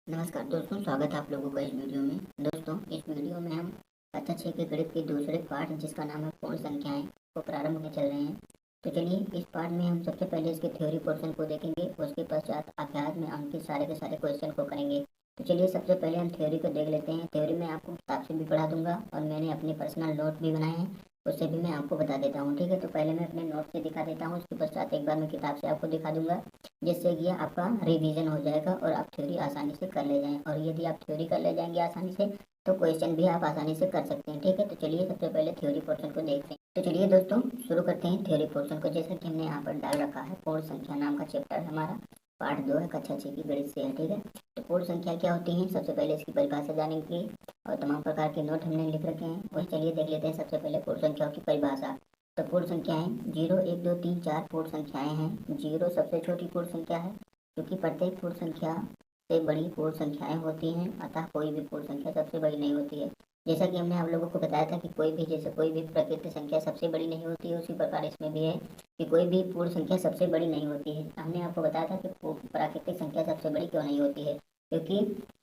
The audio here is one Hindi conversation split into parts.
नमस्कार दोस्तों, स्वागत है आप लोगों का इस वीडियो में। दोस्तों, इस वीडियो में हम कक्षा 6 के गणित के दूसरे पाठ जिसका नाम है पूर्ण संख्याएं को प्रारंभ होने चल रहे हैं। तो चलिए, इस पाठ में हम सबसे पहले इसके थ्योरी पोर्शन को देखेंगे, उसके पश्चात अभ्यास में हम के सारे क्वेश्चन को करेंगे। तो चलिए, सबसे पहले हम थ्योरी को देख लेते हैं। थ्योरी में आपको किताब से भी पढ़ा दूंगा और मैंने अपने पर्सनल नोट भी बनाए हैं, उससे भी मैं आपको बता देता हूँ। ठीक है, तो पहले मैं अपने नोट से दिखा देता हूँ, उसके पश्चात एक बार मैं किताब से आपको दिखा दूंगा, जिससे कि आपका रिवीजन हो जाएगा और आप थ्योरी आसानी से कर ले जाएं। और यदि आप थ्योरी कर ले जाएंगे आसानी से, तो क्वेश्चन भी आप आसानी से कर सकते हैं। ठीक है, तो चलिए सबसे पहले थ्योरी पोर्शन को देखते हैं। तो चलिए दोस्तों, शुरू करते हैं थ्योरी पोर्शन को। जैसा कि हमने यहाँ पर डाल रखा है, पूर्ण संख्या नाम का चैप्टर हमारा पार्ट 2 है, कक्षा 6 की गणित से है। ठीक है, तो पूर्ण संख्या क्या होती है, सबसे पहले इसकी परिभाषा जानेंगे और तमाम प्रकार के नोट हमने लिख रखे हैं। वही चलिए देख लेते हैं सबसे पहले पूर्ण संख्याओं की परिभाषा। तो पूर्ण संख्याएं 0, 1, 2, 3, 4 पूर्ण संख्याएं हैं। 0 सबसे छोटी पूर्ण संख्या है, क्योंकि प्रत्येक पूर्ण संख्या से बड़ी पूर्ण संख्याएं होती हैं, अतः कोई भी पूर्ण संख्या सबसे बड़ी नहीं होती है। जैसा कि हमने आप लोगों को बताया था कि कोई भी प्राकृतिक संख्या सबसे बड़ी नहीं होती है, उसी प्रकार इसमें भी है कि कोई भी पूर्ण संख्या सबसे बड़ी नहीं होती है। हमने आपको बताया था कि प्राकृतिक संख्या सबसे बड़ी क्यों नहीं होती है, क्योंकि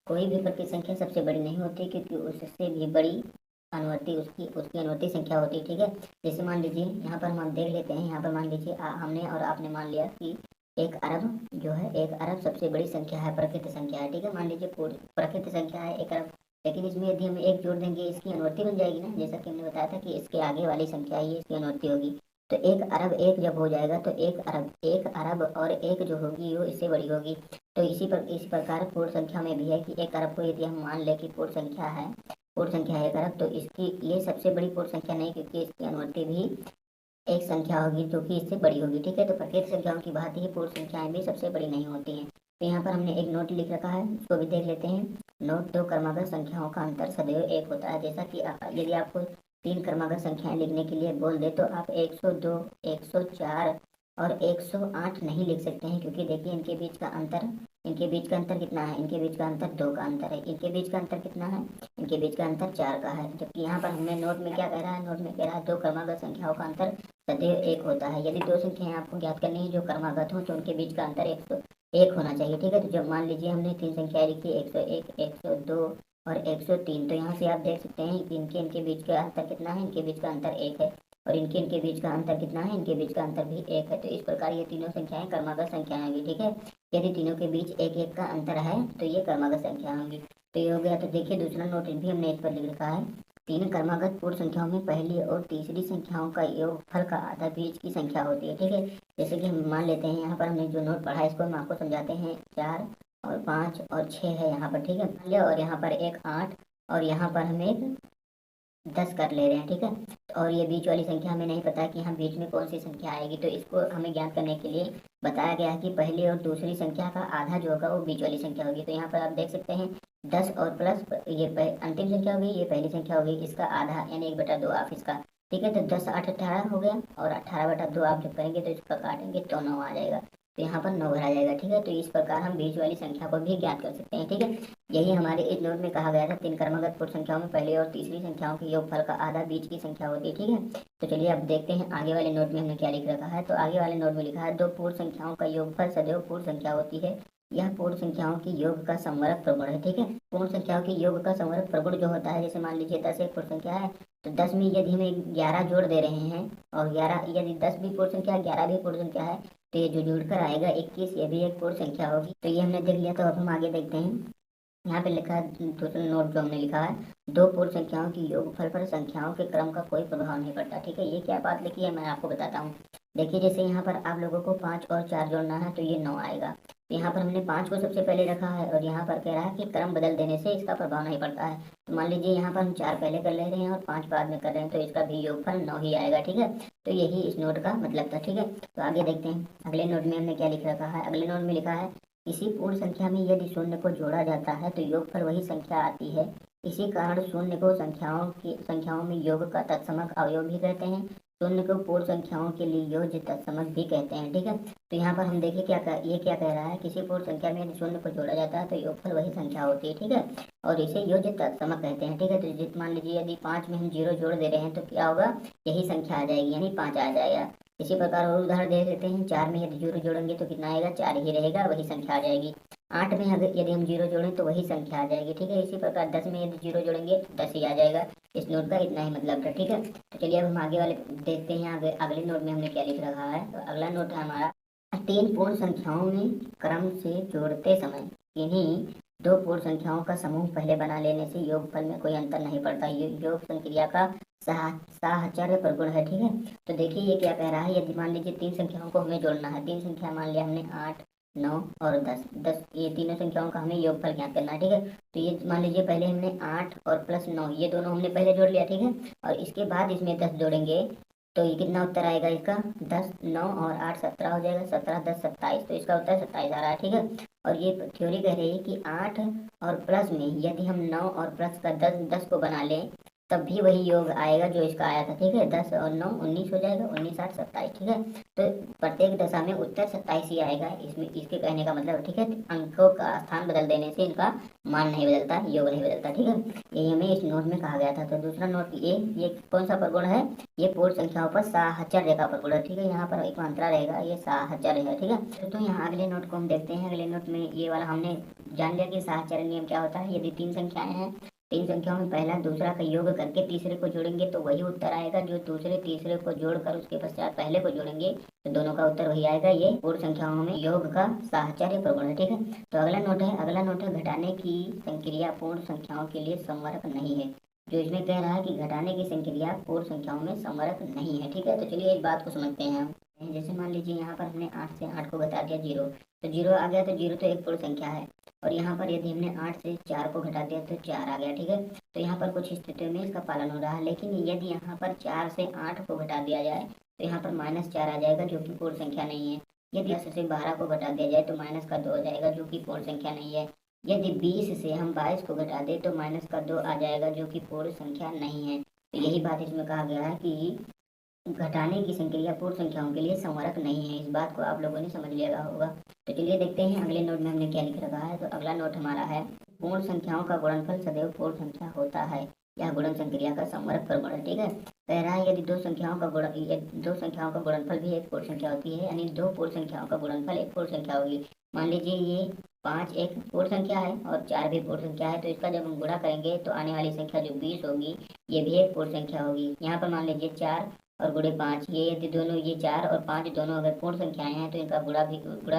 कोई भी प्राकृतिक संख्या सबसे बड़ी नहीं होती, क्योंकि उससे भी बड़ी अनुवर्ती उसकी उसकी अनुवर्ती संख्या होती है। ठीक है, जैसे मान लीजिए यहाँ पर हम देख लेते हैं। यहाँ पर मान लीजिए हमने और आपने मान लिया कि एक अरब जो है, एक अरब सबसे बड़ी संख्या है, प्रकृति संख्या है। ठीक है, मान लीजिए पूरी प्रकृति संख्या है एक अरब, लेकिन इसमें यदि हम एक जोड़ देंगे, इसकी अनुवर्ती बन जाएगी ना। जैसा कि हमने बताया था कि इसके आगे वाली संख्या ही इसकी अनुवर्ती होगी। तो एक अरब एक जब हो जाएगा, तो एक अरब और एक जो होगी वो इससे बड़ी होगी। तो इसी प्रकार पूर्ण संख्या में भी है कि एक अरब को यदि हम मान ले कि पूर्ण संख्या है एक अरब, तो इसकी ये सबसे बड़ी पूर्ण संख्या नहीं, क्योंकि इसकी अनुवर्ती भी एक संख्या होगी जो कि इससे बड़ी होगी। ठीक है, तो प्रत्येक संख्याओं की भांति ही पूर्ण संख्याएं भी सबसे बड़ी नहीं होती हैं। तो यहाँ पर हमने एक नोट लिख रखा है, उसको भी देख लेते हैं। नोट: दो क्रमागत संख्याओं का अंतर सदैव एक होता है। जैसा कि यदि आपको तीन क्रमागत संख्याएं लिखने के लिए बोल दे, तो आप 102, 104 और 108 नहीं लिख सकते हैं, क्योंकि देखिए इनके बीच का अंतर कितना है, इनके बीच का अंतर 2 का अंतर है। इनके बीच का अंतर कितना है, इनके बीच का अंतर 4 का है। जबकि यहाँ पर हमने नोट में क्या कह रहा है, नोट में कह रहा है दो क्रमागत संख्याओं का अंतर सदैव एक होता है। यदि दो संख्याएं आपको ज्ञात करनी है जो क्रमागत हो, तो उनके बीच का अंतर 101 होना चाहिए। ठीक है, तो जब मान लीजिए हमने तीन संख्याएं लिखी, 101, 102 और 103, तो यहाँ से आप देख सकते हैं कि इनके बीच का अंतर कितना है, इनके बीच का अंतर 1 है। और इनके बीच का अंतर कितना है, इनके बीच का अंतर भी 1 है। तो इस प्रकार ये तीनों संख्याएं क्रमागत संख्याएं होंगी। ठीक है, यदि तीनों के बीच 1-1 का अंतर है, तो ये क्रमागत संख्या होंगी। तो ये हो गया। तो देखिए, दूसरा नोट भी हमने इस पर लिख रखा है। तीन क्रमागत पूर्ण संख्याओं में पहली और तीसरी संख्याओं का योगफल का आधा बीच की संख्या होती है। ठीक है, जैसे कि हम मान लेते हैं, यहाँ पर हमने जो नोट पढ़ा है इसको हम आपको समझाते हैं। 4 और 5 और 6 है यहाँ पर। ठीक है, और यहाँ पर एक 8 और यहाँ पर हम एक 10 कर ले रहे हैं। ठीक है, और ये बीच वाली संख्या हमें नहीं पता कि यहाँ बीच में कौन सी संख्या आएगी, तो इसको हमें ज्ञात करने के लिए बताया गया है कि पहली और दूसरी संख्या का आधा जो होगा वो बीच वाली संख्या होगी। तो यहाँ पर आप देख सकते हैं 10 और प्लस ये अंतिम संख्या होगी, ये पहली संख्या होगी, इसका आधा यानी 1/2 आप इसका। ठीक है, तो 10 8 18 हो गया, और 18/2 आप जब करेंगे तो इसका काटेंगे तो 9 आ जाएगा। तो यहाँ पर 9 भरा जाएगा। ठीक है, तो इस प्रकार हम बीच वाली संख्या को भी ज्ञात कर सकते हैं। ठीक है, यही हमारे इस नोट में कहा गया था, तीन क्रमागत पूर्ण संख्याओं में पहली और तीसरी संख्याओं के योगफल का आधा बीच की संख्या होती है। ठीक है, तो चलिए अब देखते हैं आगे वाले नोट में हमने क्या लिख रखा है। तो आगे वाले नोट में लिखा है, दो पूर्ण संख्याओं का योगफल सदैव पूर्ण संख्या होती है। यह पूर्ण संख्याओं की योग का समवर्ग प्रगुण है। ठीक है, पूर्ण संख्याओं की योग का समवर्ग प्रगुण जो होता है, जैसे मान लीजिए 10 एक पूर्ण संख्या है, तो 10 में यदि हमें 11 जोड़ दे रहे हैं, और 11 यदि 10 भी पूर्ण संख्या है, 11 भी पूर्ण संख्या है, तो ये जो जुड़कर आएगा 21, ये भी एक पूर्ण संख्या होगी। तो ये हमने देख लिया। तो अब हम आगे देखते हैं। यहाँ पे लिखा है, दूसरा नोट जो हमने लिखा है, दो पूर्ण संख्याओं की योगफल पर संख्याओं के क्रम का कोई प्रभाव नहीं पड़ता। ठीक है, ये क्या बात लिखी है मैं आपको बताता हूँ। देखिए, जैसे यहाँ पर आप लोगों को 5 और 4 जोड़ना है, तो ये 9 आएगा। तो यहाँ पर हमने 5 को सबसे पहले रखा है, और यहाँ पर कह रहा है कि क्रम बदल देने से इसका प्रभाव नहीं पड़ता है। तो मान लीजिए यहाँ पर हम 4 पहले कर ले रहे हैं और 5 बाद में कर रहे हैं, तो इसका भी योगफल 9 ही आएगा। ठीक है, तो यही इस नोट का मतलब था। ठीक है, तो आगे देखते हैं अगले नोट में हमने क्या लिख रखा है। अगले नोट में लिखा है, इसी पूर्ण संख्या में यदि शून्य को जोड़ा जाता है तो योगफल वही संख्या आती है। इसी कारण शून्य को संख्याओं में योग का तत्समक अवयव भी कहते हैं। शून्य को पूर्ण संख्याओं के लिए योज्य तत्समक भी कहते हैं। ठीक है, तो यहाँ पर हम देखिए ये क्या कह रहा है, किसी पूर्ण संख्या में यदि शून्य को जोड़ा जाता है तो योगफल वही संख्या होती है। ठीक है, और इसे योज्य तत्समक कहते हैं। ठीक है, तो मान लीजिए यदि 5 में हम 0 जोड़ दे रहे हैं, तो क्या होगा, यही संख्या आ जाएगी, यानी 5 आ जाएगा। इसी प्रकार और उदाहरण देख लेते हैं। 4 में यदि 0 जोड़ेंगे तो कितना आएगा, 4 ही रहेगा, वही संख्या आ जाएगी। 8 में अगर यदि हम जीरो जोड़ें तो वही संख्या आ जाएगी, ठीक है। इसी प्रकार 10 में यदि जीरो जोड़ेंगे तो 10 ही आ जाएगा। इस नोट का इतना ही मतलब है, ठीक है। तो चलिए अब हम आगे वाले देखते हैं, आगे अगले नोट में हमने क्या लिख रखा है। तो अगला नोट है हमारा, तीन पूर्ण संख्याओं में क्रम से जोड़ते समय इन्हीं दो पूर्ण संख्याओं का समूह पहले बना लेने से योगफल में कोई अंतर नहीं पड़ता। योग संक्रिया का साहचर्य प्रगुण है, ठीक है। तो देखिए ये क्या कह रहा है, यदि मान लीजिए तीन संख्याओं को हमें जोड़ना है, तीन संख्या मान लिया हमने 8, 9 और 10, ये तीनों संख्याओं का हमें योगफल ज्ञात करना है, ठीक है। तो ये मान लीजिए पहले हमने 8 और प्लस 9 ये दोनों हमने पहले जोड़ लिया, ठीक है। और इसके बाद इसमें 10 जोड़ेंगे तो ये कितना उत्तर आएगा इसका, 10, 9 और 8 17 हो जाएगा, 17, 10, 27। तो इसका उत्तर 27 आ रहा है, ठीक है। और ये थ्योरी कह रही है कि 8 और प्लस में यदि हम 9 और प्लस का 10 को बना लें तब भी वही योग आएगा जो इसका आया था, ठीक है। 10 और 9 19 हो जाएगा, 19, 8, 27, ठीक है। तो प्रत्येक दशा में उत्तर 27 ही आएगा, इसमें इसके कहने का मतलब, ठीक है। अंकों का स्थान बदल देने से इनका मान नहीं बदलता, योग नहीं बदलता, ठीक है। यही हमें इस नोट में कहा गया था। तो दूसरा नोट ये कौन सा प्रगुण है, ये पूर्ण संख्याओं पर साहचर्य का प्रगुण है, ठीक है। यहाँ पर एक मात्रा रहेगा, ये साहचर्य है, ठीक है। तो यहाँ अगले नोट को हम देखते हैं। अगले नोट में ये वाला हमने जान लिया कि साहचर्य नियम क्या होता है। यदि तीन संख्याएं हैं, तीन संख्याओं में पहला दूसरा का योग करके तीसरे को जोड़ेंगे तो वही उत्तर आएगा जो दूसरे तीसरे को जोड़कर उसके पश्चात पहले को जोड़ेंगे तो दोनों का उत्तर वही आएगा। ये पूर्ण संख्याओं में योग का साहचर्य प्रगुण है, ठीक है। तो अगला नोट है घटाने की संक्रिया पूर्ण संख्याओं के लिए संवरक नहीं है। जो इसमें कह रहा है कि घटाने की संक्रिया पूर्ण संख्याओं में संवरक नहीं है, ठीक है। तो चलिए इस बात को समझते हैं हम। जैसे मान लीजिए यहाँ पर हमने 8 से 8 को घटा दिया 0, तो 0 आ गया, तो 0 तो एक पूर्ण संख्या है। और यहाँ पर यदि हमने 8 से 4 को घटा दिया तो 4 आ गया, ठीक है। तो यहाँ पर कुछ स्थितियों में इसका पालन हो रहा है। लेकिन यदि यहाँ पर 4 से 8 को घटा दिया जाए तो यहाँ पर -4 आ जाएगा जो कि पूर्ण संख्या नहीं है। यदि 10 से 12 को घटा दिया जाए तो माइनस का 2 आ जाएगा जो कि पूर्ण संख्या नहीं है। यदि 20 से हम 22 को घटा दें तो माइनस का 2 आ जाएगा जो कि पूर्ण संख्या नहीं है। तो यही बात इसमें कहा गया है कि घटाने की संक्रिया पूर्ण संख्याओं के लिए संवरक नहीं है। इस बात को आप लोगों ने समझ लिया होगा। तो चलिए देखते हैं अगले नोट में हमने क्या लिख रखा है। तो अगला नोट हमारा है, पूर्ण संख्याओं का गुणनफल सदैव पूर्ण संख्या होता है। यह गुणन संक्रिया का संवरक प्रगुण है, ठीक है। कह रहा है यदि दो संख्याओं का गुणनफल भी एक पूर्ण संख्या होती है, यानी दो पूर्ण संख्याओं का गुणनफल एक पूर्ण संख्या होगी। मान लीजिए ये 5 एक पूर्ण संख्या है और 4 भी पूर्ण संख्या है, तो इसका जब हम गुणा करेंगे तो आने वाली संख्या जो 20 होगी ये भी एक पूर्ण संख्या होगी। यहाँ पर मान लीजिए 4 और गुणे 5, ये यदि दोनों ये 4 और 5 दोनों अगर पूर्ण संख्याएं हैं तो इनका गुणा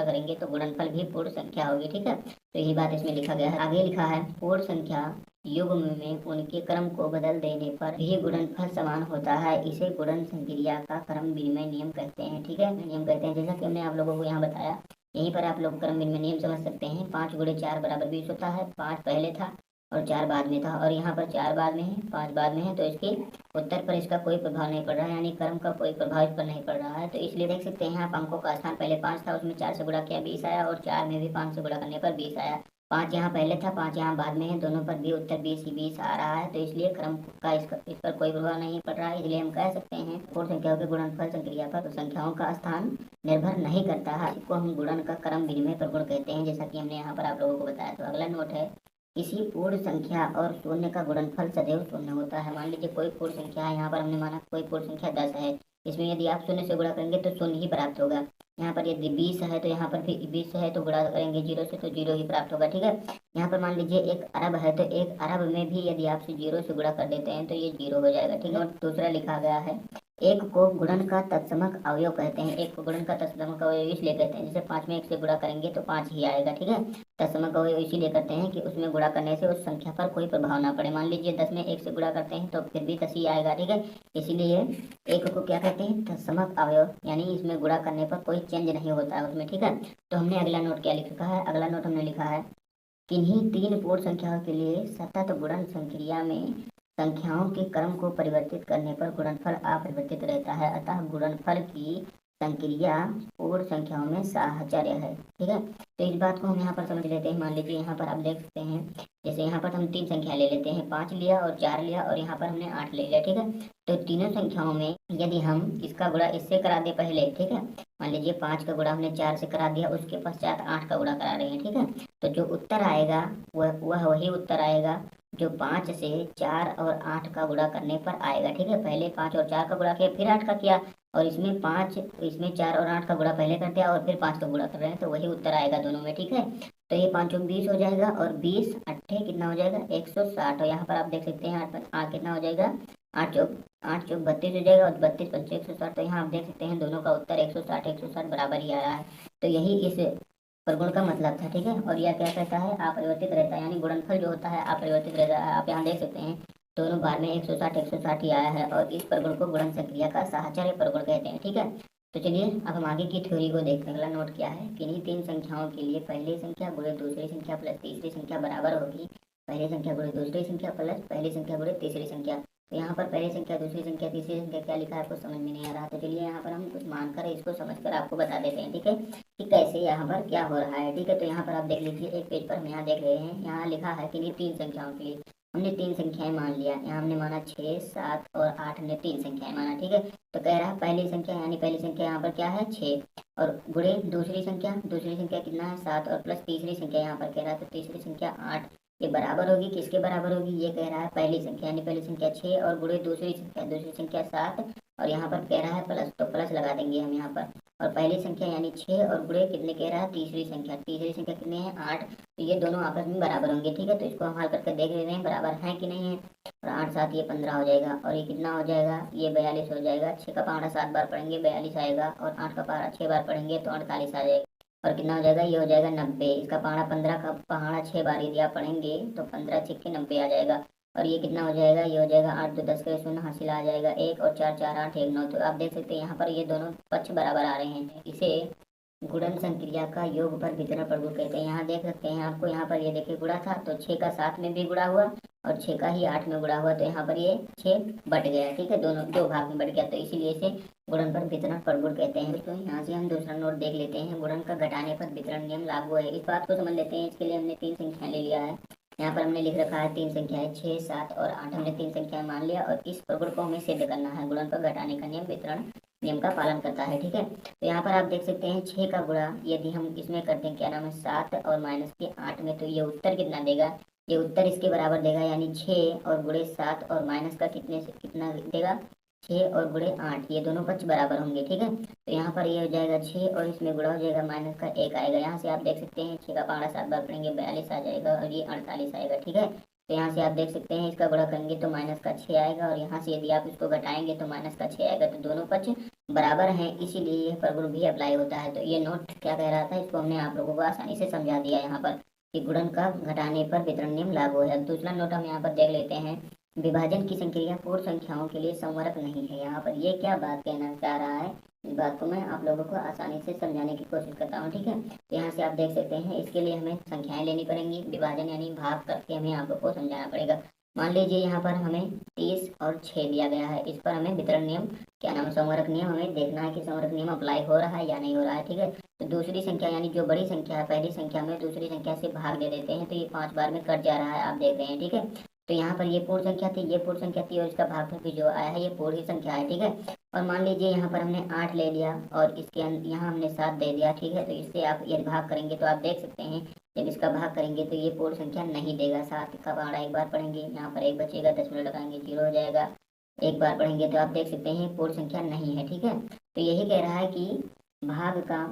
करेंगे तो गुणनफल भी पूर्ण संख्या होगी, ठीक है। तो यही बात इसमें लिखा गया है। आगे लिखा है पूर्ण संख्या युग्म में उनके क्रम को बदल देने पर भी गुणनफल समान होता है। इसे गुणन संक्रिया का क्रम विनिमय नियम कहते हैं, ठीक है। नियम कहते हैं, जैसा कि हमने आप लोगों को यहाँ बताया। यहीं पर आप लोग क्रम विनिमय नियम समझ सकते हैं। 5 गुणे 4 बराबर 20 होता है। 5 पहले था और 4 बाद में था, और यहाँ पर 4 बाद में है, 5 बाद में है, तो इसके उत्तर पर इसका कोई प्रभाव नहीं पड़ रहा है, यानी क्रम का कोई प्रभाव इस पर नहीं पड़ रहा है। तो इसलिए देख सकते हैं आप, अंकों का स्थान पहले 5 था, उसमें 4 से गुणा किया 20 आया, और 4 में भी 5 से गुणा करने पर 20 आया। 5 यहाँ पहले था, 5 यहाँ बाद में है, दोनों पर भी उत्तर 20 ही 20 आ रहा है। तो इसलिए क्रम का इस पर कोई प्रभाव नहीं पड़ रहा है। इसलिए हम कह सकते हैं पूर्ण संख्याओं के गुणनफल संक्रिया पर संख्याओं का स्थान निर्भर नहीं करता है। इसको हम गुणन का क्रम विनिमय प्रगुण कहते हैं, जैसा कि हमने यहाँ पर आप लोगों को बताया। तो अगला नोट है, किसी पूर्ण संख्या और शून्य का गुणनफल सदैव शून्य होता है। मान लीजिए कोई पूर्ण संख्या है, यहाँ पर हमने माना कोई पूर्ण संख्या 10 है, इसमें यदि आप शून्य से गुणा करेंगे तो शून्य ही प्राप्त होगा। यहाँ पर यदि 20 है तो यहाँ पर भी 20 है, तो गुणा करेंगे 0 से तो 0 ही प्राप्त होगा, ठीक है। यहाँ पर मान लीजिए 1 अरब है, तो 1 अरब में भी यदि आप 0 से गुणा कर देते हैं तो ये 0 हो जाएगा, ठीक है। और दूसरा लिखा गया है, एक को गुणन का तत्समक अवयव कहते हैं। एक को गुणन का तत्समक अवयव इसलिए कहते हैं, जैसे 5 में 1 से गुणा करेंगे तो 5 ही आएगा, ठीक है। तत्समक अवयव इसीलिए करते हैं कि उसमें गुणा करने से उस संख्या पर कोई प्रभाव ना पड़े। मान लीजिए 10 में 1 से गुणा करते हैं तो फिर भी 10 ही आएगा, ठीक है। इसीलिए एक को क्या कहते हैं, तत्समक अवयव, यानी इसमें गुणा करने पर कोई चेंज नहीं होता है उसमें, ठीक है। तो हमने अगला नोट क्या लिखा है, अगला नोट हमने लिखा है, किन्हीं तीन पूर्ण संख्याओं के लिए सतत गुणन संक्रिया में संख्याओं के क्रम को परिवर्तित करने पर गुणनफल अपरिवर्तित रहता है। अतः गुणनफल की संक्रिया पूर्ण संख्याओं में साहचर्य है, ठीक है। तो इस बात को हम यहाँ पर समझ लेते हैं। मान लीजिए यहाँ पर आप देख सकते हैं, जैसे यहाँ पर हम तीन संख्या ले लेते हैं, 5 लिया और 4 लिया और यहाँ पर हमने 8 ले लिया, ठीक है। तो तीनों संख्याओं में यदि हम इसका गुणा इससे करा दे पहले, ठीक है। मान लीजिए 5 का गुणा हमने 4 से करा दिया, उसके पश्चात 8 का गुणा करा रहे हैं, ठीक है। तो जो उत्तर आएगा वह वही उत्तर आएगा जो 5 से 4 और 8 का गुणा करने पर आएगा, ठीक है। पहले 5 और 4 का गुणा किया, फिर 8 का किया, और इसमें 4 और 8 का गुणा पहले करते हैं और फिर 5 का गुणा कर रहे हैं, तो वही उत्तर आएगा दोनों में, ठीक है। तो ये 5 चौक 20 हो जाएगा, और 20 अट्ठे कितना हो जाएगा 160। और यहाँ पर आप देख सकते हैं 8 कितना हो जाएगा 8 चौक 32 हो जाएगा, और 32 पंचे 160। तो यहाँ आप देख सकते हैं दोनों का उत्तर 160 बराबर ही आया है। तो यही इस प्रगुण का मतलब था, ठीक है। और यह क्या कहता है अपरिवर्तित रहता है, यानी गुणनफल जो होता है अपरिवर्तित रहता है। आप यहाँ देख सकते हैं दोनों बार में 160 ही आया है, और इस प्रगुण को गुणन संक्रिया का साहचर्य प्रगुण कहते हैं, ठीक है। तो चलिए अब हम आगे की थ्योरी को देखते हैं। अगला नोट क्या है, किन्हीं तीन संख्याओं के लिए पहली संख्या गुणे दूसरी संख्या प्लस तीसरी संख्या बराबर होगी पहली संख्या गुणे दूसरी संख्या प्लस पहली संख्या गुणे तीसरी संख्या। तो यहाँ पर पहली संख्या दूसरी संख्या तीसरी संख्या क्या लिखा है आपको समझ में नहीं आ रहा। तो चलिए यहाँ पर हम कुछ मानकर इसको समझकर आपको बता देते हैं, ठीक है, कि कैसे यहाँ पर क्या हो रहा है, ठीक है। तो यहाँ पर आप देख लीजिए एक पेज पर हम यहाँ देख रहे हैं, यहाँ लिखा है कि तीन संख्याओं के लिए हमने तीन संख्याएं मान लिया। यहाँ हमने माना 6, 7 और 8, हमने तीन संख्याएं माना, ठीक है। तो कह रहा है पहली संख्या, यानी पहली संख्या यहाँ पर क्या है 6, और गुणे दूसरी संख्या कितना है 7, और प्लस तीसरी संख्या यहाँ पर कह रहा है तो तीसरी संख्या 8, ये बराबर होगी किसके बराबर होगी, ये कह रहा है पहली संख्या, यानी पहली संख्या 6 और गुणे दूसरी संख्या 7, और यहाँ पर कह रहा है प्लस, तो प्लस लगा देंगे हम यहाँ पर। और पहली संख्या यानी 6 और गुणे कितने कह रहा है तीसरी संख्या कितने हैं 8, तो ये दोनों आपस में बराबर होंगे, ठीक है। तो इसको हम हल करके देख लेते हैं बराबर है कि नहीं है। और 8 7 ये 15 हो जाएगा, और ये कितना हो जाएगा ये 42 हो जाएगा। 6 का पहाड़ा 7 बार पढ़ेंगे 42 आएगा, और 8 का पहाड़ा 6 बार पढ़ेंगे तो 48 आ जाएगा। और कितना हो जाएगा ये हो जाएगा 90। इसका पहाड़ा 15 का पहाड़ा 6 बार यदि आप पढ़ेंगे तो 15 छिक्के 90 आ जाएगा। और ये कितना हो जाएगा ये हो जाएगा 8 2 10 का शून्य हासिल आ जाएगा 1, और 4 4 8 1 9। तो आप देख सकते हैं यहाँ पर ये दोनों पक्ष बराबर आ रहे हैं। इसे गुणन संक्रिया का योग पर वितरण प्रगुण कहते हैं। यहाँ देख सकते हैं आपको, यहाँ पर ये देखिए गुणा था तो 6 का 7 में भी गुणा हुआ, और 6 का ही 8 में गुणा हुआ, तो यहाँ पर ये 6 बट गया, ठीक है, दोनों दो भाग में बट गया, तो इसीलिए इसे गुणन पर वितरण प्रगुण कहते हैं। तो यहाँ से हम दूसरा नोट देख लेते हैं, गुणन का घटाने पर वितरण नियम लागू है। इस बात को समझ लेते हैं। इसके लिए हमने तीन संख्या ले लिया है, यहाँ पर हमने लिख रखा है तीन संख्याएं 6 7 और 8, हमने तीन संख्याएं मान लिया, और इस प्रगुण को हमें सिद्ध करना है। गुणन पर घटाने का नियम वितरण नियम का पालन करता है, ठीक है। तो यहाँ पर आप देख सकते हैं 6 का गुणा यदि हम इसमें करते हैं क्या नाम है 7 और माइनस के 8 में, तो ये उत्तर कितना देगा, ये उत्तर इसके बराबर देगा, यानी 6 और गुणे 7 और माइनस का कितने से कितना देगा 6 और गुणे 8, ये दोनों पक्ष बराबर होंगे, ठीक है। तो यहाँ पर ये हो जाएगा 6 और इसमें गुणा हो जाएगा माइनस का 1 आएगा। यहाँ से आप देख सकते हैं 6 का पहाड़ा 7 बार पढ़ेंगे 42 आ जाएगा, और ये 48 आएगा, ठीक है। तो यहाँ से आप देख सकते हैं इसका गुणा करेंगे तो माइनस का 6 आएगा, और यहाँ से यदि आप इसको घटाएंगे तो माइनस का 6 आएगा। तो दोनों पक्ष बराबर हैं, इसीलिए यह प्रगुण भी अप्लाई होता है। तो ये नोट क्या कह रहा था, इसको हमने आप लोगों को आसानी से समझा दिया यहाँ पर कि गुणन का घटाने पर वितरण नियम लागू है। दूसरा नोट हम यहाँ पर देख लेते हैं, विभाजन की संक्रिया पूर्ण संख्याओं के लिए संवरक नहीं है। यहाँ पर ये क्या बात कहना चाह रहा है, इस बात को मैं आप लोगों को आसानी से समझाने की कोशिश करता हूँ, ठीक है। तो यहाँ से आप देख सकते हैं इसके लिए हमें संख्याएं लेनी पड़ेंगी, विभाजन यानी भाग करके हमें आप लोग को समझाना पड़ेगा। मान लीजिए यहाँ पर हमें 30 और 6 दिया गया है, इस पर हमें वितरण नियम क्या नाम संवरक नियम हमें देखना है कि संवरक नियम अप्लाई हो रहा है या नहीं हो रहा है, ठीक है। तो दूसरी संख्या यानी जो बड़ी संख्या है पहली संख्या में दूसरी संख्या से भाग दे देते हैं, तो ये 5 बार में कट जा रहा है, आप देख रहे हैं, ठीक है। तो यहाँ पर ये पूर्ण संख्या थी, ये पूर्ण संख्या थी, और इसका भागफल भी जो आया है ये पूर्ण ही संख्या है, ठीक है। और मान लीजिए यहाँ पर हमने 8 ले लिया, और इसके यहाँ हमने 7 दे दिया, ठीक है। तो इससे आप यदि भाग करेंगे तो आप देख सकते हैं जब इसका भाग करेंगे तो ये पूर्ण संख्या नहीं देगा। 7 का पहाड़ा एक बार पढ़ेंगे, यहाँ पर 1 बचेगा, 10 मिनट लगाएंगे 0 हो जाएगा, एक बार पढ़ेंगे तो आप देख सकते हैं पूर्ण संख्या नहीं है, ठीक है। तो यही कह रहा है कि भाग का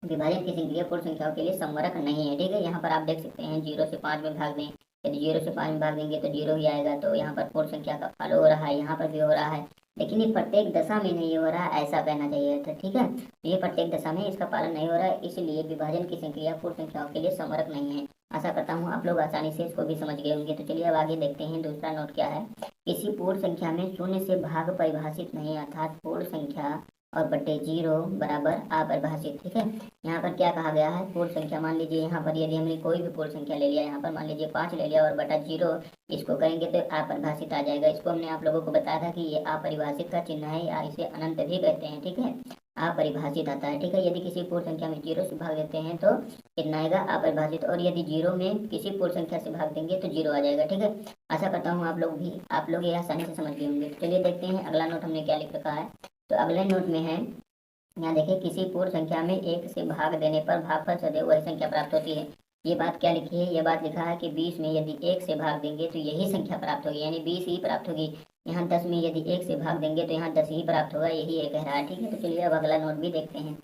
विभाजन की संक्रिया पूर्ण संख्याओं के लिए संवरक नहीं है, ठीक है। यहाँ पर आप देख सकते हैं 0 से 5 में भाग दें, यदि 0 से 5 में भाग देंगे तो 0 ही आएगा। तो यहाँ पर पूर्ण संख्या का फल हो रहा है, यहाँ पर भी हो रहा है, लेकिन ये प्रत्येक दशा में नहीं हो रहा है, ऐसा कहना चाहिए था, ठीक है। तो ये प्रत्येक दशा में इसका पालन नहीं हो रहा है, इसलिए विभाजन की संक्रिया पूर्ण संख्याओं के लिए संवरक नहीं है। आशा करता हूँ आप लोग आसानी से इसको भी समझ गए होंगे। तो चलिए अब आगे देखते हैं दूसरा नोट क्या है, किसी पूर्ण संख्या में शून्य से भाग परिभाषित नहीं, अर्थात पूर्ण संख्या और बटे 0 बराबर अपरिभाषित, ठीक है। यहाँ पर क्या कहा गया है, पूर्ण संख्या मान लीजिए यहाँ पर यदि हमने कोई भी पूर्ण संख्या ले लिया, यहाँ पर मान लीजिए 5 ले लिया और बटा 0, इसको करेंगे तो अपरिभाषित आ जाएगा। इसको हमने आप लोगों को बताया था कि ये अपरिभाषित का चिन्ह है, या इसे अनंत भी कहते हैं, ठीक है। अपरिभाषित आता है, ठीक है। यदि किसी पूर्ण संख्या में 0 से भाग देते हैं तो कितना आएगा अपरिभाषित, और यदि 0 में किसी पूर्ण संख्या से भाग देंगे तो 0 आ जाएगा, ठीक है। आशा करता हूँ आप लोग ये आसानी से समझ गए होंगे। तो चलिए देखते हैं अगला नोट हमने क्या लिख रखा है। तो अगले नोट में है, यहाँ देखिए किसी पूर्ण संख्या में 1 से भाग देने पर भागफल सदैव वही संख्या प्राप्त होती है। ये बात क्या लिखी है, ये बात लिखा है कि 20 में यदि 1 से भाग देंगे तो यही संख्या प्राप्त होगी, यानी 20 ही प्राप्त होगी। यहाँ 10 में यदि 1 से भाग देंगे तो यहाँ 10 ही प्राप्त होगा, यही ये कह रहा है, ठीक है। तो चलिए अब अगला नोट भी देखते हैं।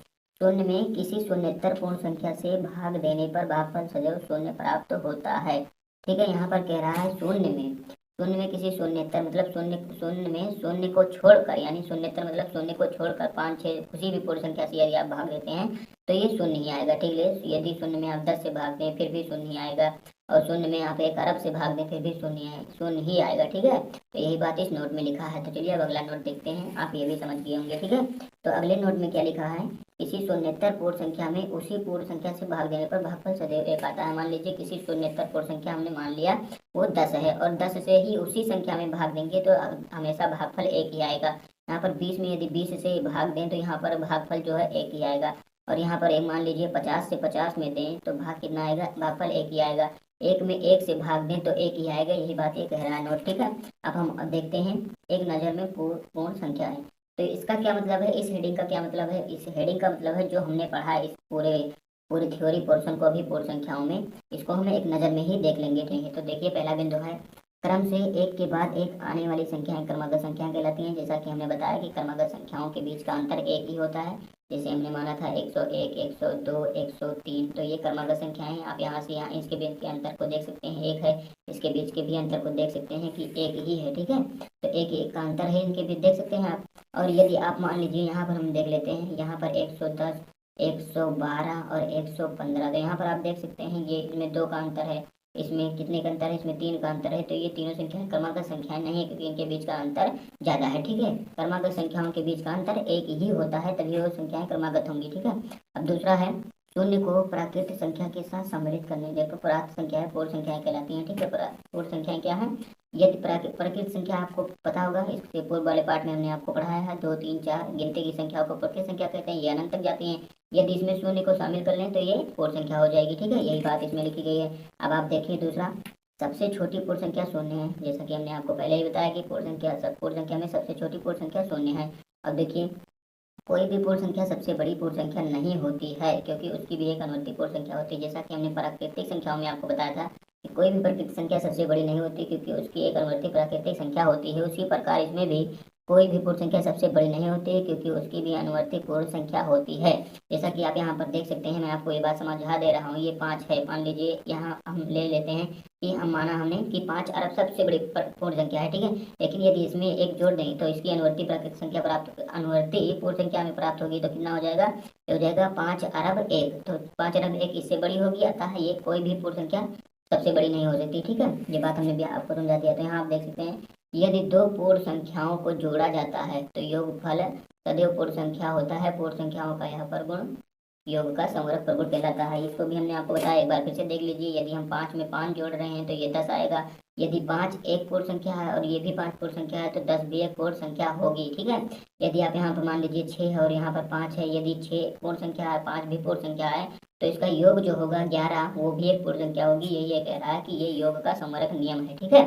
शून्य में किसी शून्येतर पूर्ण संख्या से भाग देने पर भागफल सदैव शून्य प्राप्त होता है। ठीक है, यहाँ पर कह रहा है शून्य में किसी शून्येतर मतलब शून्य में शून्य को छोड़कर, यानी शून्येतर मतलब शून्य को छोड़कर 5, 6 किसी भी पूर्ण संख्या से यदि आप भाग देते हैं तो ये शून्य ही आएगा। ठीक है, यदि शून्य में आप 10 से भाग दें फिर भी शून्य ही आएगा, और शून्य में आप 1 अरब से भाग दें फिर भी शून्य ही आएगा। ठीक है, तो यही बात इस नोट में लिखा है। तो चलिए अब अगला नोट देखते हैं, आप ये भी समझ गए होंगे। ठीक है, तो अगले नोट में क्या लिखा है, किसी शून्येतर पूर्ण संख्या में उसी पूर्ण संख्या से भाग देने पर भागफल सदैव एक आता है। मान लीजिए किसी शून्येतर पूर्ण संख्या हमने मान लिया वो 10 है, और 10 से ही उसी संख्या में भाग देंगे तो हमेशा भागफल एक ही आएगा। यहाँ पर 20 में यदि 20 से भाग दें तो यहाँ पर भागफल जो है एक ही आएगा। और यहाँ पर एक मान लीजिए 50 से 50 में दें तो भाग कितना आएगा, भागफल एक ही आएगा। 1 में 1 से भाग दें तो एक ही आएगा, यही बात ये कह रहा है नोट। ठीक है, अब हम देखते हैं एक नज़र में पूर्ण संख्या है, तो इसका क्या मतलब है, इस हेडिंग का क्या मतलब है। इस हेडिंग का मतलब है जो हमने पढ़ा है इस पूरे थ्योरी पोर्शन को अभी पूर्ण संख्याओं में, इसको हम एक नज़र में ही देख लेंगे। ठीक है, तो देखिए पहला बिंदु है, क्रम से एक के बाद एक आने वाली संख्याएं क्रमागत संख्याएं कहलाती हैं। जैसा कि हमने बताया कि क्रमागत संख्याओं के बीच का अंतर एक ही होता है। जैसे हमने माना था 101, 102, 103, तो ये क्रमागत संख्याएं हैं। आप यहाँ से यहाँ इसके बीच के अंतर को देख सकते हैं, एक है, इसके बीच के भी अंतर को देख सकते हैं कि एक ही है। ठीक है, तो एक एक का अंतर है, इनके बीच देख सकते हैं आप। और यदि आप मान लीजिए यहाँ पर हम देख लेते हैं, यहाँ पर 110, 112 और 115, तो यहाँ पर आप देख सकते हैं ये इनमें 2 का अंतर है, इसमें कितने का अंतर है, इसमें 3 का अंतर है। तो ये तीनों संख्याएं क्रमागत संख्याएं नहीं है, क्योंकि इनके बीच का अंतर ज्यादा है। ठीक है, क्रमागत संख्याओं के बीच का अंतर एक ही होता है, तभी वो संख्याएं क्रमागत होंगी। ठीक है, अब दूसरा है, शून्य को प्राकृत संख्या के साथ सम्मिलित करने, देखो प्राकृत संख्या है पूर्ण संख्याएं कहलाती हैं। ठीक है, पूर्ण संख्याएं क्या है, यदि प्राकृत संख्या आपको पता होगा, इसके पूर्व वाले पार्ट में हमने आपको पढ़ाया है, 2, 3, 4 गिनती की संख्याओं को प्राकृत संख्या कहते हैं, ये अनंत तक जाती हैं। यदि इसमें शून्य को शामिल कर लें तो ये पूर्ण संख्या हो जाएगी। ठीक है, यही बात इसमें लिखी गई है। अब आप देखिए दूसरा, सबसे छोटी पूर्ण संख्या शून्य है। जैसा कि हमने आपको पहले ही बताया कि पूर्ण संख्या में सबसे छोटी पूर्ण संख्या शून्य है। अब देखिए, कोई भी पूर्ण संख्या सबसे बड़ी पूर्ण संख्या नहीं होती है, क्योंकि उसकी भी एक अनुवर्ती पूर्ण संख्या होती है। जैसा कि हमने प्राकृतिक संख्याओं में आपको बताया था कि कोई भी प्राकृतिक संख्या सबसे बड़ी नहीं होती, क्योंकि उसकी एक अनुवर्ती प्राकृतिक संख्या होती है। उसी प्रकार इसमें भी कोई भी पूर्ण संख्या सबसे बड़ी नहीं होती है, क्योंकि उसकी भी अनुवर्ती पूर्ण संख्या होती है। जैसा कि आप यहाँ पर देख सकते हैं, मैं आपको ये बात समझा दे रहा हूँ। ये 5 है, मान लीजिए यहाँ हम ले लेते हैं कि हम माना हमने कि 5 अरब सबसे बड़ी पूर्ण संख्या है। ठीक है, लेकिन यदि इसमें एक जोड़ दें तो इसकी अनुवर्ती प्राकृतिक संख्या अनुवर्ती पूर्ण संख्या में प्राप्त होगी, तो कितना हो जाएगा, हो जाएगा 5 अरब 1। तो 5 अरब 1 इससे बड़ी होगी, अतः ये कोई भी पूर्ण संख्या सबसे बड़ी नहीं हो सकती। ठीक है, ये बात हमने भी आपको समझा दिया। तो यहाँ आप देख सकते हैं, यदि 2 पूर्ण संख्याओं को जोड़ा जाता है तो योगफल सदैव पूर्ण संख्या होता है। पूर्ण संख्याओं का यह प्रगुण योग का संवरक प्रगुण कहलाता है। इसको भी हमने आपको बताया, एक बार फिर से देख लीजिए। यदि हम 5 में 5 जोड़ रहे हैं तो ये 10 आएगा। यदि 5 एक पूर्ण संख्या है और ये भी 5 पूर्ण संख्या है तो 10 भी एक पूर्ण संख्या होगी। ठीक है, यदि आप यहाँ पर मान लीजिए 6 है और यहाँ पर 5 है, यदि 6 पूर्ण संख्या है, 5 भी पूर्ण संख्या है, तो इसका योग जो होगा 11, वो भी एक पूर्ण संख्या होगी। यही ये कह रहा है कि ये योग का संवरक नियम है। ठीक है,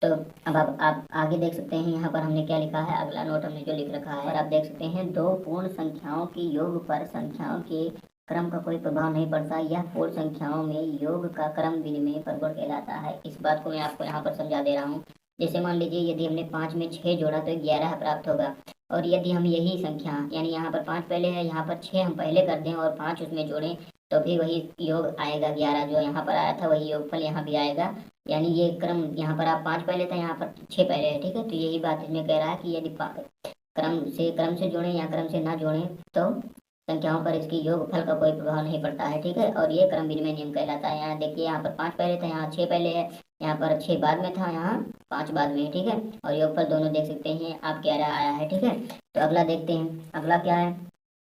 तो अब आप आगे देख सकते हैं, यहाँ पर हमने क्या लिखा है, अगला नोट हमने जो लिख रखा है, और आप देख सकते हैं 2 पूर्ण संख्याओं की योग पर संख्याओं के क्रम का कोई प्रभाव नहीं पड़ता। यह पूर्ण संख्याओं में योग का क्रम विनिमय प्रगुण कहलाता है। इस बात को मैं आपको यहाँ पर समझा दे रहा हूँ। जैसे मान लीजिए यदि हमने 5 में 6 जोड़ा तो 11 प्राप्त होगा, और यदि हम यही संख्या, यानी यहाँ पर 5 पहले है, यहाँ पर 6 हम पहले कर दें और 5 उसमें जोड़ें तो भी वही योग आएगा 11, जो यहाँ पर आया था वही योगफल यहाँ भी आएगा। यानी ये क्रम, यहाँ पर आप 5 पहले था, यहाँ पर 6 पहले है। ठीक है, तो यही बात इसमें कह रहा है कि यदि क्रम से जोड़ें या क्रम से ना जोड़ें तो संख्याओं पर इसकी योगफल का कोई प्रभाव नहीं पड़ता है। ठीक है, और ये क्रम विनिमय नियम कहलाता है। यहाँ देखिए, यहाँ पर 5 पहले था, यहाँ 6 पहले है, यहाँ पर 6 बाद में था, यहाँ 5 बाद में है। ठीक है, और योगफल दोनों देख सकते हैं आप 11 आया है। ठीक है, तो अगला देखते हैं, अगला क्या है।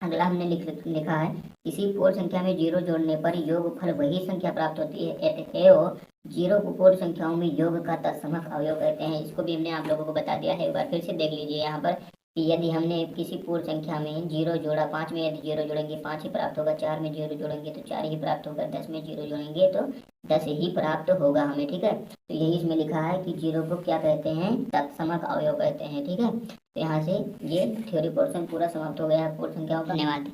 अगला हमने लिखा है, किसी पूर्ण संख्या में 0 जोड़ने पर योगफल वही संख्या प्राप्त होती है। एवं 0 को पूर्ण संख्याओं में योग का तत्समक अवयव कहते हैं। इसको भी हमने आप लोगों को बता दिया है, एक बार फिर से देख लीजिए। यहाँ पर कि यदि हमने किसी पूर्ण संख्या में 0 जोड़ा, 5 में यदि 0 जोड़ेंगे 5 ही प्राप्त होगा, 4 में 0 जोड़ेंगे तो 4 ही प्राप्त होगा, 10 में 0 जोड़ेंगे तो 10 ही प्राप्त होगा हमें। ठीक है, तो यही इसमें लिखा है कि 0 को क्या कहते हैं, तत्समक अवयव कहते हैं। ठीक है, तो यहाँ से ये थ्योरी पोर्शन पूरा समाप्त हो गया है पूर्ण संख्याओं का। धन्यवाद।